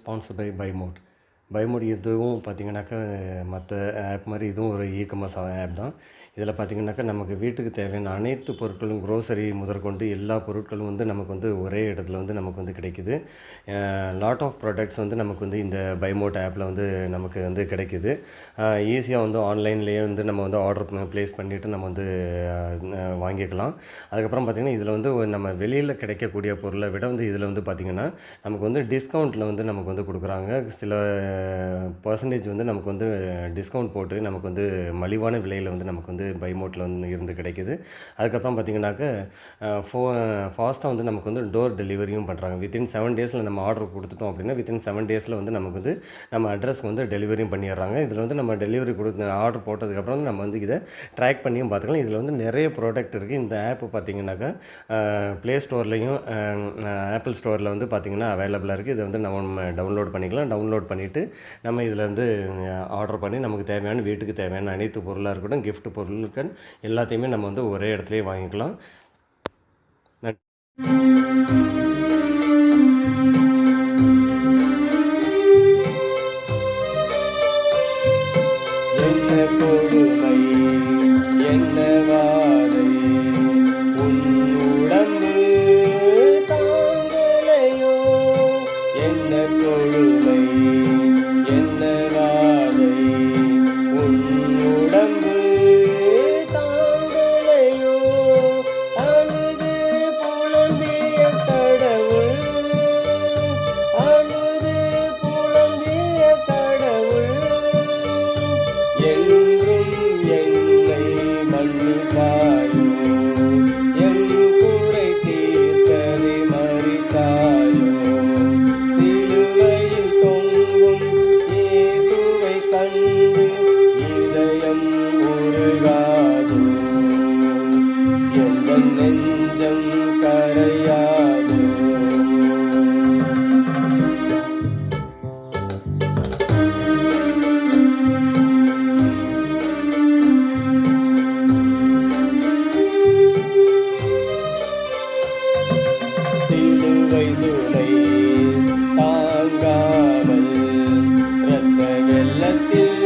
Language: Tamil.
Sponsored by mode. பைமோட் இதுவும் பார்த்திங்கனாக்கா மற்ற ஆப் மாதிரி இதுவும் ஒரு இ-காமர்ஸ் ஆப் தான். இதில் பார்த்திங்கனாக்கா நமக்கு வீட்டுக்கு தேவையான அனைத்து பொருட்களும் க்ரோசரி முதற்கொண்டு எல்லா பொருட்களும் வந்து நமக்கு வந்து ஒரே இடத்துல வந்து நமக்கு வந்து கிடைக்குது. லாட் ஆஃப் ப்ராடக்ட்ஸ் வந்து நமக்கு வந்து இந்த பைமோட் ஆப்பில் வந்து நமக்கு வந்து கிடைக்குது. ஈஸியாக வந்து ஆன்லைன்லேயே வந்து நம்ம வந்து ஆர்டர் ப்ளேஸ் பண்ணிவிட்டு நம்ம வந்து வாங்கிக்கலாம். அதுக்கப்புறம் பார்த்திங்கன்னா இதில் வந்து நம்ம வெளியில் கிடைக்கக்கூடிய பொருளை விட வந்து இதில் வந்து பார்த்திங்கன்னா நமக்கு வந்து டிஸ்கவுண்ட்டில் வந்து நமக்கு வந்து கொடுக்குறாங்க. சில பர்சன்டேஜ் வந்து நமக்கு வந்து டிஸ்கவுண்ட் போட்டு நமக்கு வந்து மலிவான விலையில் வந்து நமக்கு வந்து பைமோட்டில் வந்து இருந்து கிடைக்குது. அதுக்கப்புறம் பார்த்திங்கனாக்கா ஃபாஸ்ட்டாக வந்து நமக்கு வந்து டோர் டெலிவரியும் பண்ணுறாங்க. வித்தின் 7 டேஸில் நம்ம ஆர்டர் கொடுத்துட்டோம் அப்படின்னா வித்தின் 7 டேஸில் வந்து நமக்கு வந்து நம்ம அட்ரஸ்க்கு வந்து டெலிவரியும் பண்ணிடுறாங்க. இதில் வந்து நம்ம டெலிவரி ஆர்டர் போட்டதுக்கப்புறம் நம்ம வந்து இதை ட்ராக் பண்ணியும் பார்த்துக்கலாம். இதில் வந்து நிறைய ப்ராடக்ட் இருக்குது. இந்த ஆப்பு பார்த்திங்கனாக்கா ப்ளே ஸ்டோர்லேயும் ஆப்பிள் ஸ்டோரில் வந்து பார்த்திங்கன்னா அவைலபிளாக இருக்குது. இதை வந்து நம்ம டவுன்லோட் பண்ணிக்கலாம். டவுன்லோட் பண்ணிவிட்டு நம்ம இதிலேருந்து ஆர்டர் பண்ணி நமக்கு தேவையான வீட்டுக்கு தேவையான அனைத்து பொருளாக இருக்கட்டும், கிஃப்ட் பொருட்கள் எல்லாத்தையுமே நம்ம வந்து ஒரே இடத்துலையே வாங்கிக்கலாம். என்ன கொடுமை என்ன வாதை உன் உடம்பு தாங்கலையோ, என்ன கொடுமை என்ன வாதை உன் உடம்பு தாங்கலையோ, அழுது புலம்பிய கடவுள், அழுது புலம்பிய கடவுள் என்றும் என்னை மன்னிப்பாயோ, என் குறை தீர்க்கவே மறித்தாயோ, சிலுவையில் தொங்கும் இயேசுவை கண்டு இதயம் உருகாதோ, எந்த நெஞ்சம் கரையாதோ. சிலுவை சுமை தாங்காமல் இரத்த வெள்ளத்தில்